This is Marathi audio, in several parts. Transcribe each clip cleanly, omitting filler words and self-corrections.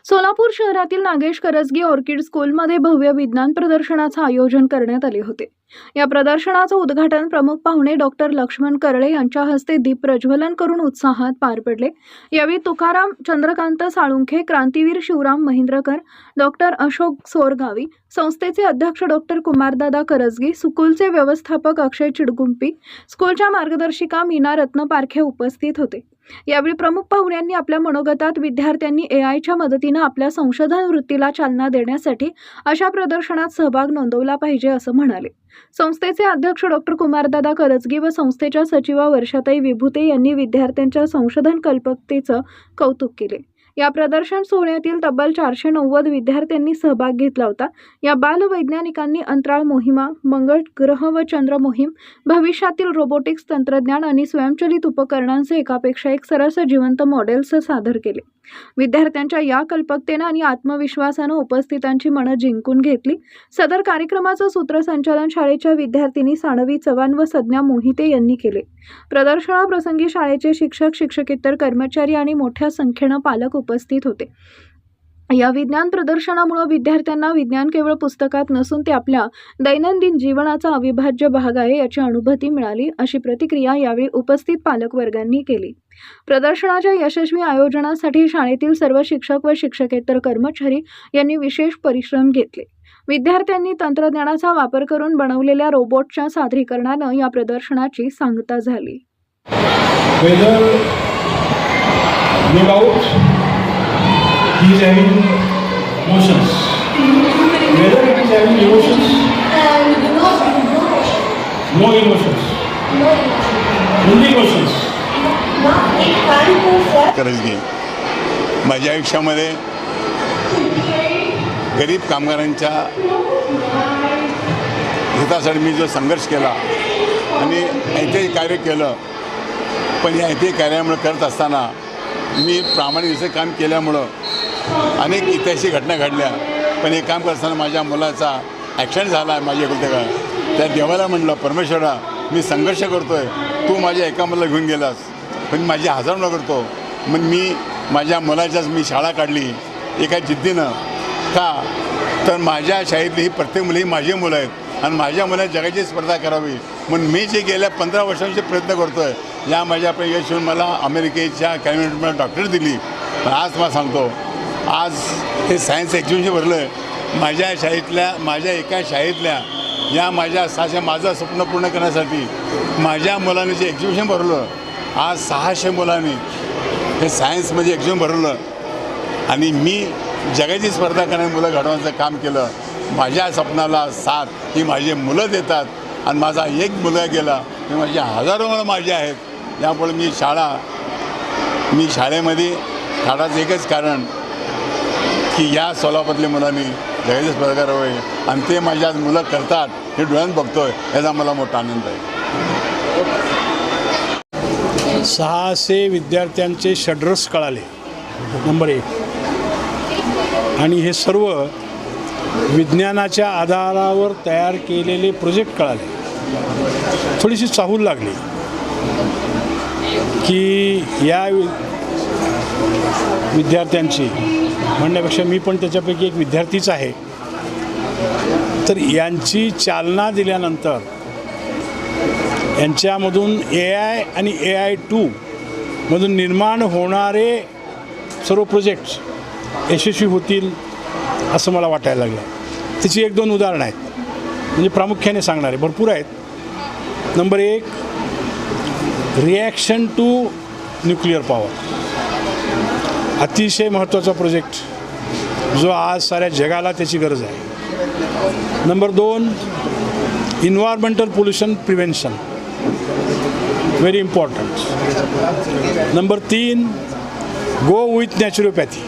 सोलापूर शहरातील नागेश करजगी ऑर्किड स्कूलमध्ये भव्य विज्ञान प्रदर्शनाचं आयोजन करण्यात आले होते। या प्रदर्शनाचं उद्घाटन प्रमुख पाहुणे डॉक्टर लक्ष्मण करळे यांच्या हस्ते दीप प्रज्वलन करून उत्साहात पार पडले। यावेळी तुकाराम चंद्रकांत साळुंखे, क्रांतीवीर शिवराम महिंद्रकर, डॉक्टर अशोक सोरगावी, संस्थेचे अध्यक्ष डॉक्टर कुमारदादा करजगी, स्कूलचे व्यवस्थापक अक्षय चिडगुंपी, स्कूलच्या मार्गदर्शिका मीना रत्नपारखे उपस्थित होते। यावेळी प्रमुख पाहुण्यांनी आपल्या मनोगतात विद्यार्थ्यांनी एआयच्या मदतीने आपल्या संशोधन वृत्तीला चालना देण्यासाठी अशा प्रदर्शनात सहभाग नोंदवला पाहिजे असं म्हणाले। संस्थेचे अध्यक्ष डॉक्टर कुमारदादा करजगी व संस्थेच्या सचिवा वर्षाताई विभुते यांनी विद्यार्थ्यांच्या संशोधन कल्पकतेचं कौतुक केले। या प्रदर्शन सोहळ्यातील तब्बल 490 विद्यार्थ्यांनी सहभाग घेतला होता। या बालवैज्ञानिकांनी अंतराळ मोहिमा, मंगळ ग्रह व चंद्र मोहीम, भविष्यातील रोबोटिक्स तंत्रज्ञान आणि स्वयंचलित उपकरणांचे एकापेक्षा एक सरस जिवंत मॉडेल्स सादर केले। विद्यार्थ्यांच्या या कल्पकतेने आणि आत्मविश्वासाने उपस्थितांची मनं जिंकून घेतली। सदर कार्यक्रमाचं सूत्रसंचालन शाळेच्या विद्यार्थिनी सानवी चव्हाण व संज्ञा मोहिते यांनी केले। प्रदर्शनाप्रसंगी शाळेचे शिक्षक, शिक्षकेतर कर्मचारी आणि मोठ्या संख्येने पालक उपस्थित होते। या विज्ञान प्रदर्शनामुळे विद्यार्थ्यांना विज्ञान केवळ पुस्तकात नसून ते आपल्या दैनंदिन जीवनाचा अविभाज्य भाग आहे याची अनुभूती मिळाली, अशी प्रतिक्रिया यावेळी उपस्थित पालकवर्गांनी केली। प्रदर्शनाच्या यशस्वी आयोजनासाठी शाळेतील सर्व शिक्षक व शिक्षकेतर कर्मचारी यांनी विशेष परिश्रम घेतले। विद्यार्थ्यांनी तंत्रज्ञानाचा वापर करून बनवलेल्या रोबोटच्या सादरीकरणाने या प्रदर्शनाची सांगता झाली। He is having motions. Whether it is having emotions? No emotions. Only emotions. Karajgi माझ्या आयुष्यामध्ये गरीब कामगारांच्या हितासाठी मी जो संघर्ष केला आणि ऐतिहासिक कार्य केलं, पण या ऐतिहासिक कार्यामुळे करत असताना मी प्रामाणिकपणे काम केल्यामुळं अनेक ऐतिहासिक घटना घडल्या। पण हे काम करताना माझ्या मुलाचा ॲक्सिडेंट झाला, माझ्या एकुलत्या त्या देवाला म्हटलं, परमेश्वरा मी संघर्ष करतो आहे, तू माझ्या एका मुलाला घेऊन गेलास, पण माझी हजार न करतो। मग मी माझ्या मुलाच्याच मी शाळा काढली एका जिद्दीनं। का तर माझ्या शाळेतली ही प्रत्येक मुलं ही माझी मुलं आहेत आणि माझ्या मुलाला जगाची स्पर्धा करावी म्हणून मी जे गेल्या 15 वर्षांचे प्रयत्न करतो आहे। या माझ्या यश येऊन मला अमेरिकेच्या कॅबिनेटमध्ये डॉक्टरेट दिली। पण आज मला सांगतो, आज हे सायन्स एक्झिबिशन भरलं आहे माझ्या एका शाळेतल्या या माझ्या माझं स्वप्न पूर्ण करण्यासाठी माझ्या मुलांनी जे एक्झिबिशन भरलं, आज 600 मुलांनी हे सायन्समध्ये एक्झिबिशन भरलं आणि मी जगाची स्पर्धा करणारी मुलं घडवण्याचं काम केलं। माझ्या स्वप्नाला साथ ही माझी मुलं देतात आणि माझा एक मुलगा गेला मी माझे हजारो मुलं माझी आहेत। त्यामुळे मी शाळेमध्ये काढायचं एकच कारण की या सोलापूरल्या मुलांनी जगाची स्पर्धा करावी आणि ते माझ्या मुलं करतात हे डोळ्यात बघतोय, याचा मला मोठा आनंद आहे। 600 विद्यार्थ्यांचे षड्रस कळाले, नंबर 1, आणि हे सर्व विज्ञानाच्या आधारावर तयार केलेले प्रोजेक्ट कळाले। थोडीशी चाहूल लागली की या विद्यार्थ्यांची म्हणण्यापेक्षा मी पण त्याच्यापैकी एक विद्यार्थीच आहे, तर यांची चालना दिल्यानंतर यांच्यामधून AI आणि AI2 मधून निर्माण होणारे सर्व प्रोजेक्ट्स यशस्वी होतील असं मला वाटायला लागलं। त्याची 1-2 उदाहरणं आहेत, म्हणजे प्रामुख्याने सांगणारे भरपूर आहेत। Number 1, reaction to nuclear power, अतिशय महत्त्वाचा प्रोजेक्ट जो आज साऱ्या जगाला त्याची गरज आहे। Number 2, environmental pollution prevention, very important. Number 3, go with naturopathy,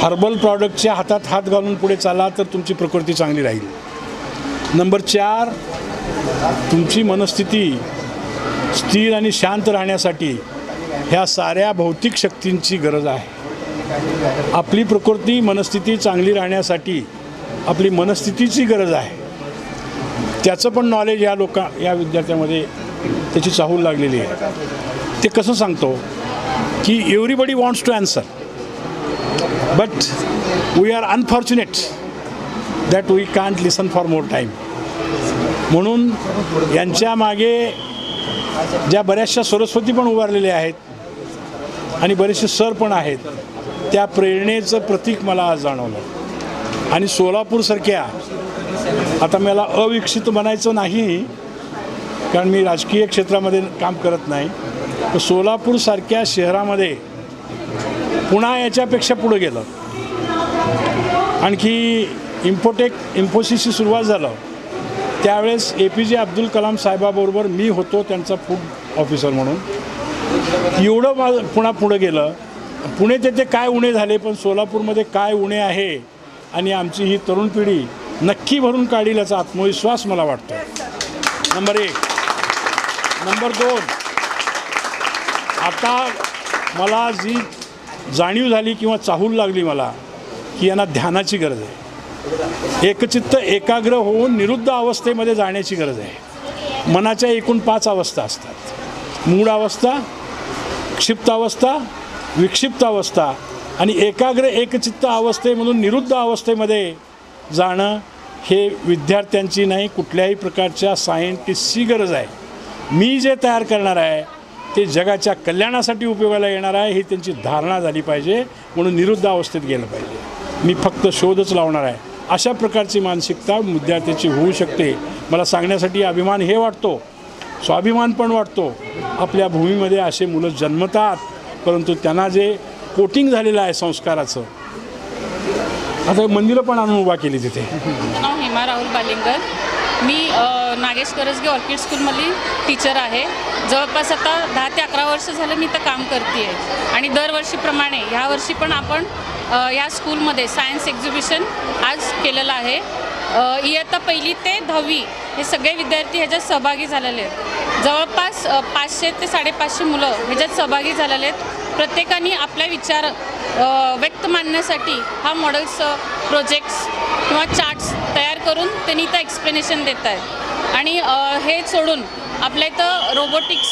herbal प्रॉडक्टच्या हातात हात घालून पुढे चाला तर तुमची प्रकृती चांगली राहील। नंबर 4, तुमची मनस्थिती स्थिर आणि शांत राहण्यासाठी ह्या साऱ्या भौतिक शक्तींची गरज आहे। आपली प्रकृती मनस्थिती चांगली राहण्यासाठी आपली मनस्थितीची गरज आहे। त्याचं पण नॉलेज या विद्यार्थ्यांमध्ये त्याची चाहूल लागलेली आहे। ते कसं सांगतो की everybody wants to answer, but we are unfortunate that we can't listen for more time. म्हणून यांच्या मागे ज्या बऱ्याचशा सरस्वती पण उभारलेल्या आहेत आणि बरेचसे सर पण आहेत, त्या प्रेरणेचं प्रतीक मला आज जाणवलं. आणि सोलापूरसारख्या, आता मला अविकसित बनायचं नाही कारण मी राजकीय क्षेत्रामध्ये काम करत नाही, तर सोलापूरसारख्या शहरामध्ये पुन्हा याच्यापेक्षा पुढं गेलं. आणखी इन्फोसिसची सुरुवात झालं त्यावेळेस APJ अब्दुल कलाम साहेबाबरोबर मी होतो त्यांचा फूड ऑफिसर म्हणून. एवढं पुन्हा पुढं गेलं. पुणे तेथे काय उणे झाले, पण सोलापूरमध्ये काय उणे आहे आणि आमची ही तरुण पिढी नक्की भरून काढील याचा आत्मविश्वास मला वाटतो. नंबर 1. नंबर 2, आता मला जी जाणीव झाली किंवा चाहूल लागली मला की यांना ध्यानाची गरज आहे. एकचित्त एकाग्र होऊन निरुद्ध अवस्थेमध्ये जाण्याची गरज आहे. मनाच्या एकूण 5 अवस्था असतात: मूढ अवस्था, क्षिप्त अवस्था, विक्षिप्त अवस्था आणि एकाग्र एकचित्त अवस्थेमधून निरुद्ध अवस्थेमध्ये जाणं हे विद्यार्थ्यांची नाही, कुठल्याही प्रकारच्या सायंटिस्टची गरज आहे. मी जे तयार करणार आहे ते जगाच्या कल्याणासाठी उपयोगाला येणार आहे ही त्यांची धारणा झाली पाहिजे. म्हणून निरुद्ध अवस्थेत गेलं पाहिजे. मी फक्त शोधच लावणार आहे अशा प्रकारची मानसिकता विद्यार्थ्याची होऊ शकते. मला सांगण्यासाठी अभिमान हे वाटतो, स्वाभिमान पण वाटतो. आपल्या भूमीमध्ये असे मुलं जन्मतात, परंतु त्यांना जे कोटिंग झालेलं आहे संस्काराचं, आता मंदिरं पण आणून उभा केली तिथे. नाव हेमा राहुल बालिंगर. मी नागेश करजगे ऑर्किड स्कूलमधली टीचर आहे. जवळपास आता 10 ते 11 वर्ष झालं मी इथं काम करते आहे. आणि दरवर्षीप्रमाणे ह्या वर्षी पण आपण या स्कूलमध्ये सायन्स एक्झिबिशन आज केलेलं आहे. इयत्ता 1ली ते 10वी हे सगळे विद्यार्थी ह्याच्यात सहभागी झालेले आहेत. जवळपास 500 ते 550 मुलं ह्याच्यात सहभागी झालेले आहेत. प्रत्येकाने आपले विचार व्यक्त मांडण्यासाठी हा मॉडेल्स, प्रोजेक्ट्स किंवा चार्ट्स तयार करून त्यांनी इथं एक्सप्लेनेशन देत आहेत. आणि हे सोडून आपल्या इथं रोबोटिक्स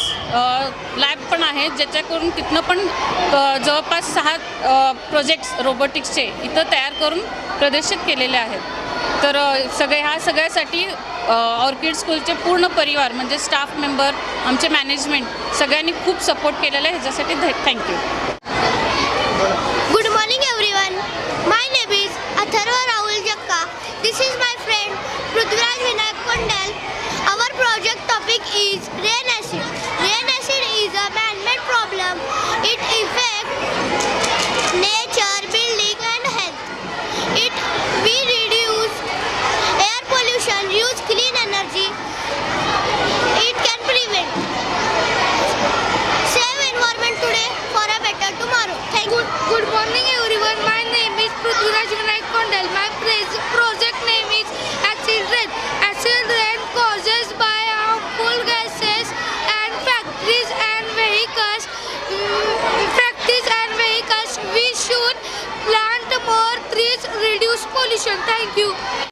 लॅब पण आहे, ज्याच्याकडून तिथनं पण जवळपास 6 प्रोजेक्ट्स रोबोटिक्सचे इथं तयार करून प्रदर्शित केलेले आहेत. तर ह्या सगळ्यासाठी ऑर्किड स्कूलचे पूर्ण परिवार म्हणजे स्टाफ मेंबर, आमचे मॅनेजमेंट सगळ्यांनी खूप सपोर्ट केलेला आहे. ह्याच्यासाठी thank you. Good morning everyone. My name is Atharva Rahul Jakka. This is my friend Prithviraj Vinayak Kondal. Our project topic is rain acid. Rain acid is a man-made problem. It affects nature, building and health. We reduce air pollution, use clean energy. It can prevent. Save environment today for a better tomorrow. Thank you. Good morning everyone. My name is Prithviraj Vinayak Kondal. My project name is Acid Rain. Acid rain causes by harmful gases and factories and vehicles. We should plant more trees, reduce pollution. Thank you.